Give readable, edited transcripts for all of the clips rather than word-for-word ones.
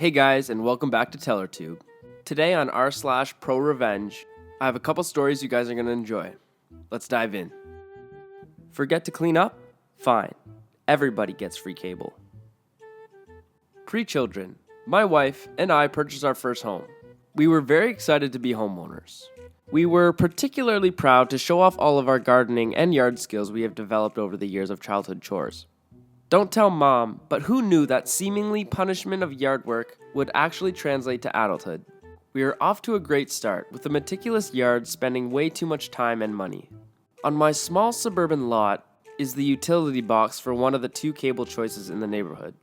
Hey guys, and welcome back to TellerTube. Today on r/Prorevenge, I have a couple stories you guys are going to enjoy. Let's dive in. Forget to clean up? Fine. Everybody gets free cable. Pre-children, my wife and I purchased our first home. We were very excited to be homeowners. We were particularly proud to show off all of our gardening and yard skills we have developed over the years of childhood chores. Don't tell mom, but who knew that seemingly punishment of yard work would actually translate to adulthood? We are off to a great start, with a meticulous yard spending way too much time and money. On my small suburban lot is the utility box for one of the two cable choices in the neighborhood.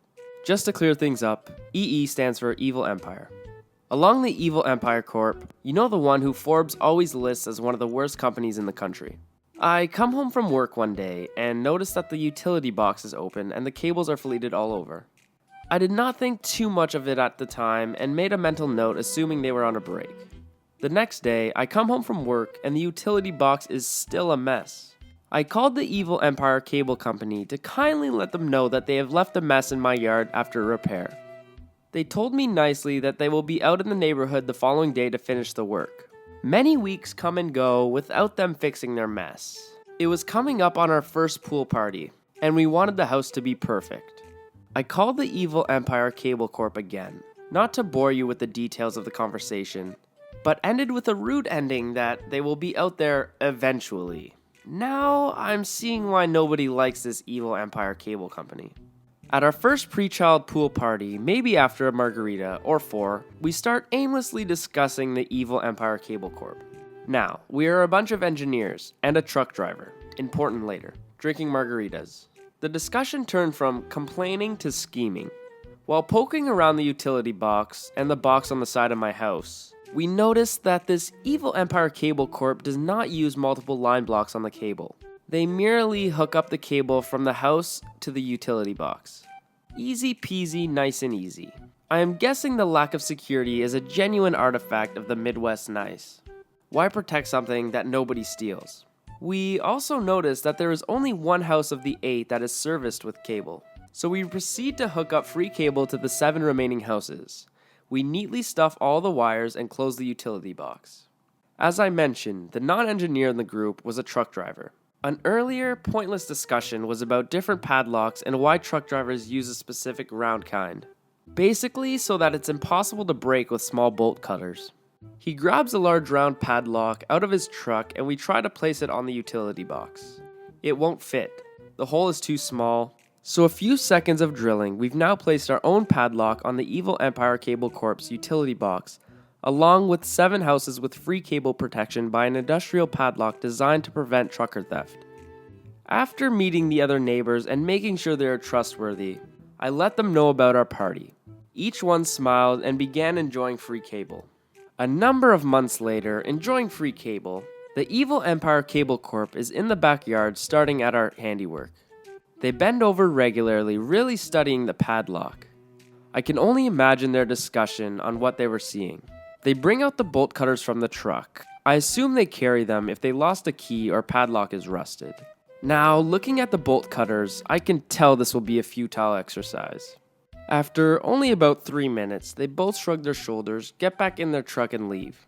Just to clear things up, EE stands for Evil Empire. Along the Evil Empire Corp, you know the one who Forbes always lists as one of the worst companies in the country. I come home from work one day and notice that the utility box is open and the cables are fleeted all over. I did not think too much of it at the time and made a mental note assuming they were on a break. The next day, I come home from work and the utility box is still a mess. I called the Evil Empire Cable Company to kindly let them know that they have left a mess in my yard after a repair. They told me nicely that they will be out in the neighborhood the following day to finish the work. Many weeks come and go without them fixing their mess. It was coming up on our first pool party, and we wanted the house to be perfect. I called the Evil Empire Cable Corp again, not to bore you with the details of the conversation, but ended with a rude ending that they will be out there eventually. Now I'm seeing why nobody likes this Evil Empire Cable Company. At our first pre-child pool party, maybe after a margarita or four, we start aimlessly discussing the Evil Empire Cable Corp. Now, we are a bunch of engineers and a truck driver, important later, drinking margaritas. The discussion turned from complaining to scheming. While poking around the utility box and the box on the side of my house, we noticed that this Evil Empire Cable Corp does not use multiple line blocks on the cable. They merely hook up the cable from the house to the utility box. Easy peasy, nice and easy. I am guessing the lack of security is a genuine artifact of the Midwest nice. Why protect something that nobody steals? We also noticed that there is only one house of the 8 that is serviced with cable. So we proceed to hook up free cable to the 7 remaining houses. We neatly stuff all the wires and close the utility box. As I mentioned, the non-engineer in the group was a truck driver. An earlier, pointless discussion was about different padlocks and why truck drivers use a specific round kind. Basically, so that it's impossible to break with small bolt cutters. He grabs a large round padlock out of his truck and we try to place it on the utility box. It won't fit. The hole is too small. So a few seconds of drilling, we've now placed our own padlock on the Evil Empire Cable Corp's utility box, along with 7 houses with free cable protection by an industrial padlock designed to prevent trucker theft. After meeting the other neighbors and making sure they are trustworthy, I let them know about our party. Each one smiled and began enjoying free cable. A number of months later, enjoying free cable, the Evil Empire Cable Corp is in the backyard starting at our handiwork. They bend over regularly, really studying the padlock. I can only imagine their discussion on what they were seeing. They bring out the bolt cutters from the truck. I assume they carry them if they lost a key or padlock is rusted. Now, looking at the bolt cutters, I can tell this will be a futile exercise. After only about 3 minutes, they both shrug their shoulders, get back in their truck and leave.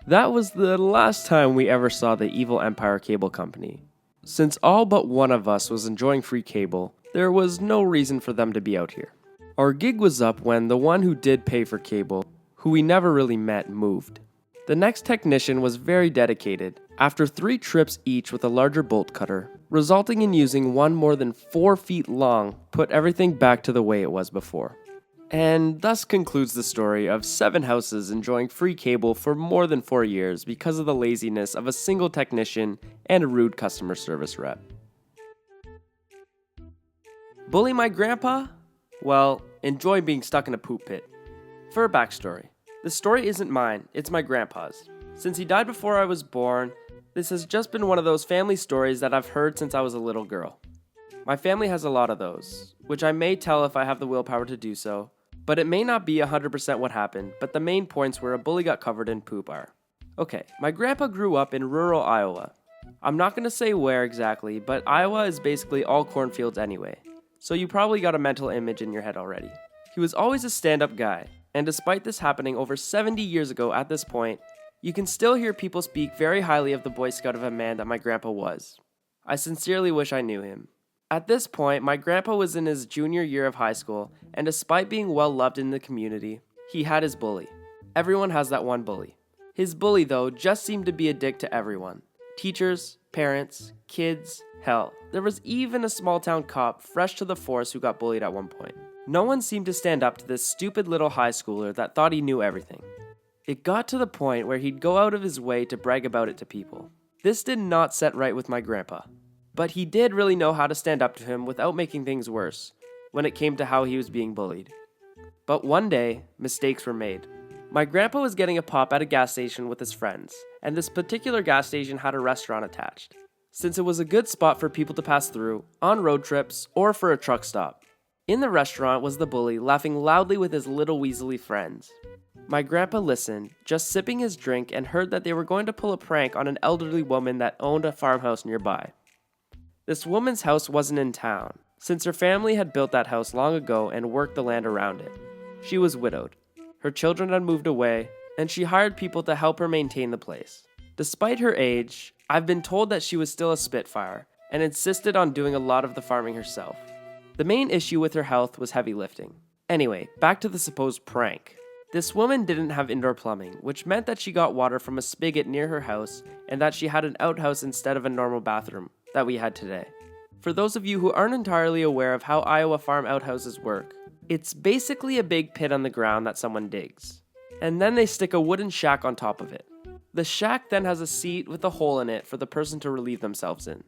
That was the last time we ever saw the Evil Empire Cable Company. Since all but one of us was enjoying free cable, there was no reason for them to be out here. Our gig was up when the one who did pay for cable, who we never really met, moved. The next technician was very dedicated, after 3 trips each with a larger bolt cutter, resulting in using one more than 4 feet long, put everything back to the way it was before. And thus concludes the story of 7 houses enjoying free cable for more than 4 years because of the laziness of a single technician and a rude customer service rep. Bully my grandpa? Well, enjoy being stuck in a poop pit. For a backstory, the story isn't mine, it's my grandpa's. Since he died before I was born, this has just been one of those family stories that I've heard since I was a little girl. My family has a lot of those, which I may tell if I have the willpower to do so, but it may not be 100% what happened, but the main points where a bully got covered in poop are. Okay, my grandpa grew up in rural Iowa. I'm not going to say where exactly, but Iowa is basically all cornfields anyway, so you probably got a mental image in your head already. He was always a stand-up guy. And despite this happening over 70 years ago at this point, you can still hear people speak very highly of the Boy Scout of a man that my grandpa was. I sincerely wish I knew him. At this point, my grandpa was in his junior year of high school, and despite being well loved in the community, he had his bully. Everyone has that one bully. His bully, though, just seemed to be a dick to everyone. Teachers, parents, kids, hell. There was even a small town cop fresh to the force who got bullied at one point. No one seemed to stand up to this stupid little high schooler that thought he knew everything. It got to the point where he'd go out of his way to brag about it to people. This did not set right with my grandpa. But he did really know how to stand up to him without making things worse when it came to how he was being bullied. But one day, mistakes were made. My grandpa was getting a pop at a gas station with his friends, and this particular gas station had a restaurant attached, since it was a good spot for people to pass through, on road trips, or for a truck stop. In the restaurant was the bully laughing loudly with his little weaselly friends. My grandpa listened, just sipping his drink, and heard that they were going to pull a prank on an elderly woman that owned a farmhouse nearby. This woman's house wasn't in town, since her family had built that house long ago and worked the land around it. She was widowed. Her children had moved away, and she hired people to help her maintain the place. Despite her age, I've been told that she was still a spitfire, and insisted on doing a lot of the farming herself. The main issue with her health was heavy lifting. Anyway, back to the supposed prank. This woman didn't have indoor plumbing, which meant that she got water from a spigot near her house, and that she had an outhouse instead of a normal bathroom that we had today. For those of you who aren't entirely aware of how Iowa farm outhouses work, it's basically a big pit on the ground that someone digs, and then they stick a wooden shack on top of it. The shack then has a seat with a hole in it for the person to relieve themselves in.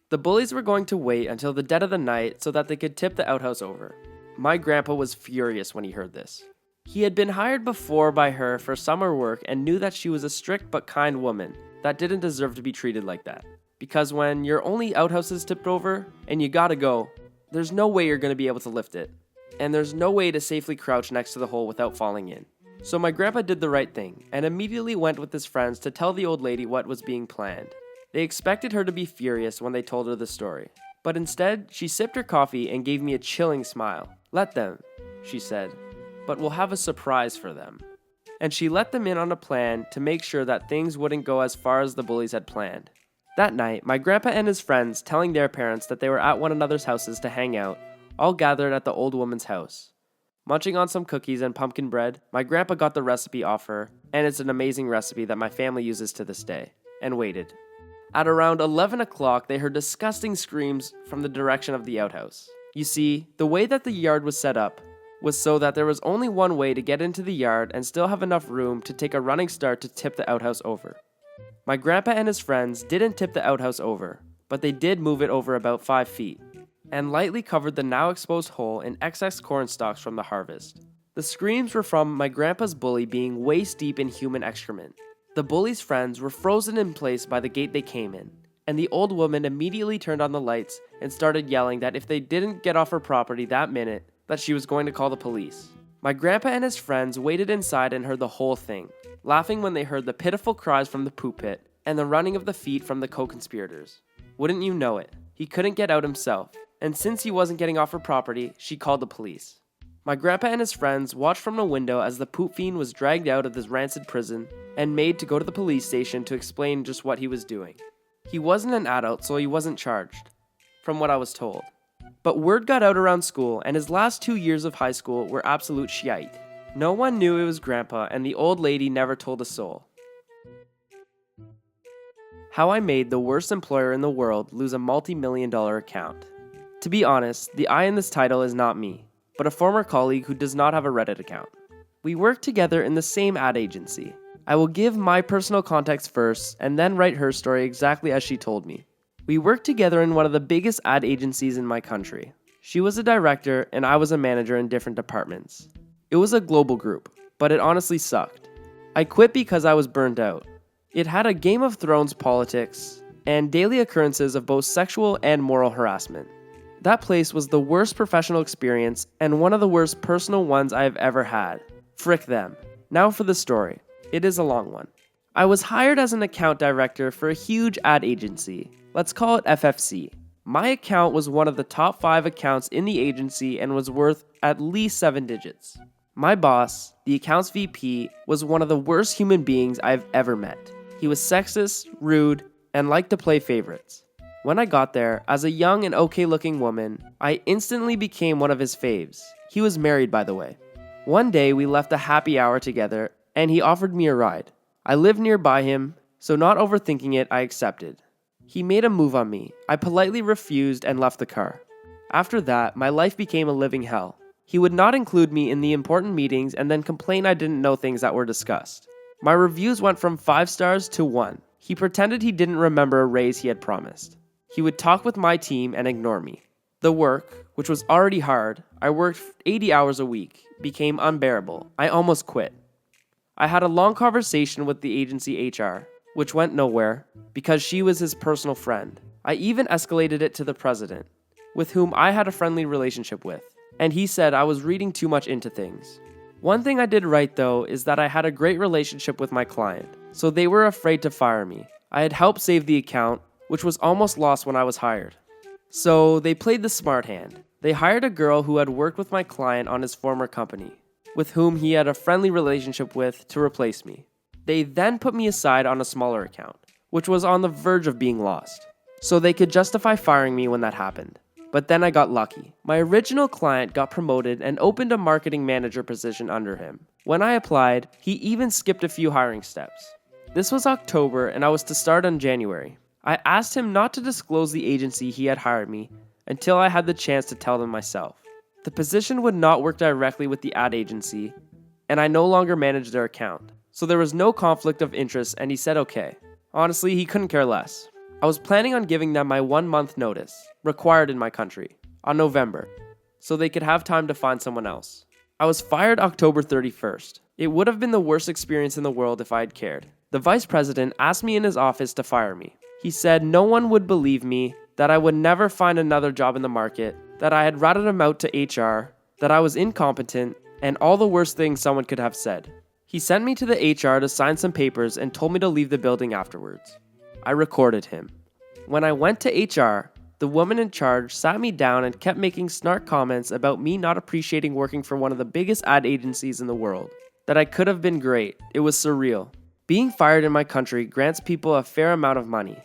The bullies were going to wait until the dead of the night so that they could tip the outhouse over. My grandpa was furious when he heard this. He had been hired before by her for summer work and knew that she was a strict but kind woman that didn't deserve to be treated like that. Because when your only outhouse is tipped over and you gotta go, there's no way you're gonna be able to lift it. And there's no way to safely crouch next to the hole without falling in. So my grandpa did the right thing, and immediately went with his friends to tell the old lady what was being planned. They expected her to be furious when they told her the story. But instead, she sipped her coffee and gave me a chilling smile. "Let them," she said, "but we'll have a surprise for them." And she let them in on a plan to make sure that things wouldn't go as far as the bullies had planned. That night, my grandpa and his friends, telling their parents that they were at one another's houses to hang out, all gathered at the old woman's house. Munching on some cookies and pumpkin bread, my grandpa got the recipe off her, and it's an amazing recipe that my family uses to this day, and waited. At around 11 o'clock, they heard disgusting screams from the direction of the outhouse. You see, the way that the yard was set up was so that there was only one way to get into the yard and still have enough room to take a running start to tip the outhouse over. My grandpa and his friends didn't tip the outhouse over, but they did move it over about 5 feet, and lightly covered the now exposed hole in excess corn stalks from the harvest. The screams were from my grandpa's bully being waist deep in human excrement. The bully's friends were frozen in place by the gate they came in, and the old woman immediately turned on the lights and started yelling that if they didn't get off her property that minute, that she was going to call the police. My grandpa and his friends waited inside and heard the whole thing, laughing when they heard the pitiful cries from the poop pit and the running of the feet from the co-conspirators. Wouldn't you know it, he couldn't get out himself, and since he wasn't getting off her property, she called the police. My grandpa and his friends watched from a window as the poop fiend was dragged out of his rancid prison and made to go to the police station to explain just what he was doing. He wasn't an adult, so he wasn't charged, from what I was told. But word got out around school, and his last 2 years of high school were absolute shite. No one knew it was Grandpa, and the old lady never told a soul. How I made the worst employer in the world lose a multi-million-dollar account. To be honest, the I in this title is not me, but a former colleague who does not have a Reddit account. We work together in the same ad agency. I will give my personal context first, and then write her story exactly as she told me. We worked together in one of the biggest ad agencies in my country. She was a director, and I was a manager in different departments. It was a global group, but it honestly sucked. I quit because I was burned out. It had a Game of Thrones politics, and daily occurrences of both sexual and moral harassment. That place was the worst professional experience, and one of the worst personal ones I have ever had. Frick them. Now for the story. It is a long one. I was hired as an account director for a huge ad agency. Let's call it FFC. My account was one of the top 5 accounts in the agency and was worth at least 7 digits. My boss, the accounts VP, was one of the worst human beings I've ever met. He was sexist, rude, and liked to play favorites. When I got there, as a young and okay-looking woman, I instantly became one of his faves. He was married, by the way. One day, we left a happy hour together, and he offered me a ride. I lived nearby him, so not overthinking it, I accepted. He made a move on me. I politely refused and left the car. After that, my life became a living hell. He would not include me in the important meetings and then complain I didn't know things that were discussed. My reviews went from 5 stars to 1. He pretended he didn't remember a raise he had promised. He would talk with my team and ignore me. The work, which was already hard, I worked 80 hours a week, became unbearable. I almost quit. I had a long conversation with the agency HR, which went nowhere, because she was his personal friend. I even escalated it to the president, with whom I had a friendly relationship with, and he said I was reading too much into things. One thing I did right though is that I had a great relationship with my client, so they were afraid to fire me. I had helped save the account, which was almost lost when I was hired. So they played the smart hand. They hired a girl who had worked with my client on his former company, with whom he had a friendly relationship with, to replace me. They then put me aside on a smaller account, which was on the verge of being lost, so they could justify firing me when that happened. But then I got lucky. My original client got promoted and opened a marketing manager position under him. When I applied, he even skipped a few hiring steps. This was October and I was to start in January. I asked him not to disclose the agency he had hired me until I had the chance to tell them myself. The position would not work directly with the ad agency, and I no longer managed their account. So there was no conflict of interest and he said okay. Honestly, he couldn't care less. I was planning on giving them my 1-month notice, required in my country, on November, so they could have time to find someone else. I was fired October 31st. It would have been the worst experience in the world if I had cared. The vice president asked me in his office to fire me. He said no one would believe me, that I would never find another job in the market, that I had ratted him out to HR, that I was incompetent, and all the worst things someone could have said. He sent me to the HR to sign some papers and told me to leave the building afterwards. I recorded him. When I went to HR, the woman in charge sat me down and kept making snark comments about me not appreciating working for one of the biggest ad agencies in the world. That I could have been great. It was surreal. Being fired in my country grants people a fair amount of money.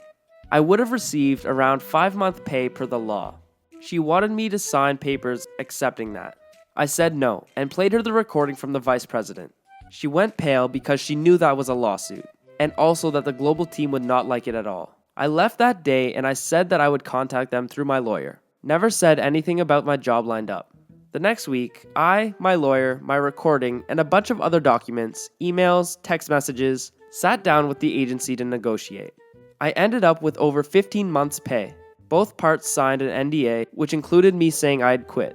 I would have received around 5-month pay per the law. She wanted me to sign papers accepting that. I said no and played her the recording from the vice president. She went pale because she knew that was a lawsuit, and also that the global team would not like it at all. I left that day and I said that I would contact them through my lawyer. Never said anything about my job lined up. The next week, I, my lawyer, my recording, and a bunch of other documents, emails, text messages, sat down with the agency to negotiate. I ended up with over 15 months' pay. Both parts signed an NDA, which included me saying I had quit.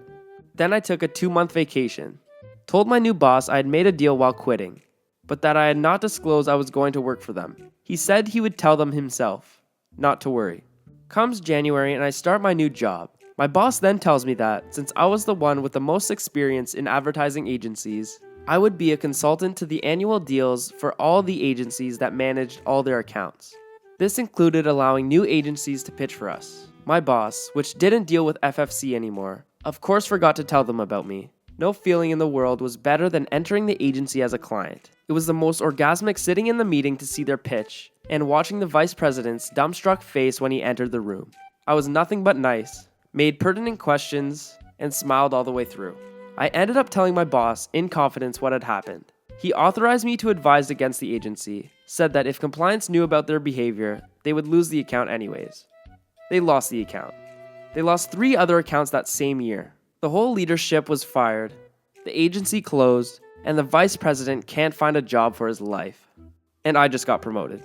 Then I took a 2-month vacation. Told my new boss I had made a deal while quitting, but that I had not disclosed I was going to work for them. He said he would tell them himself. Not to worry. Comes January and I start my new job. My boss then tells me that, since I was the one with the most experience in advertising agencies, I would be a consultant to the annual deals for all the agencies that managed all their accounts. This included allowing new agencies to pitch for us. My boss, which didn't deal with FFC anymore, of course forgot to tell them about me. No feeling in the world was better than entering the agency as a client. It was the most orgasmic sitting in the meeting to see their pitch, and watching the vice president's dumbstruck face when he entered the room. I was nothing but nice, made pertinent questions, and smiled all the way through. I ended up telling my boss, in confidence, what had happened. He authorized me to advise against the agency, said that if compliance knew about their behavior, they would lose the account anyways. They lost the account. They lost 3 other accounts that same year. The whole leadership was fired, the agency closed, and the vice president can't find a job for his life. And I just got promoted.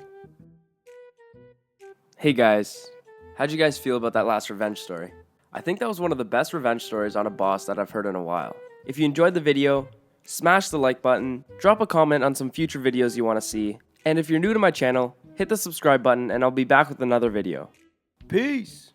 Hey guys, how'd you guys feel about that last revenge story? I think that was one of the best revenge stories on a boss that I've heard in a while. If you enjoyed the video, smash the like button, drop a comment on some future videos you want to see, and if you're new to my channel, hit the subscribe button and I'll be back with another video. Peace!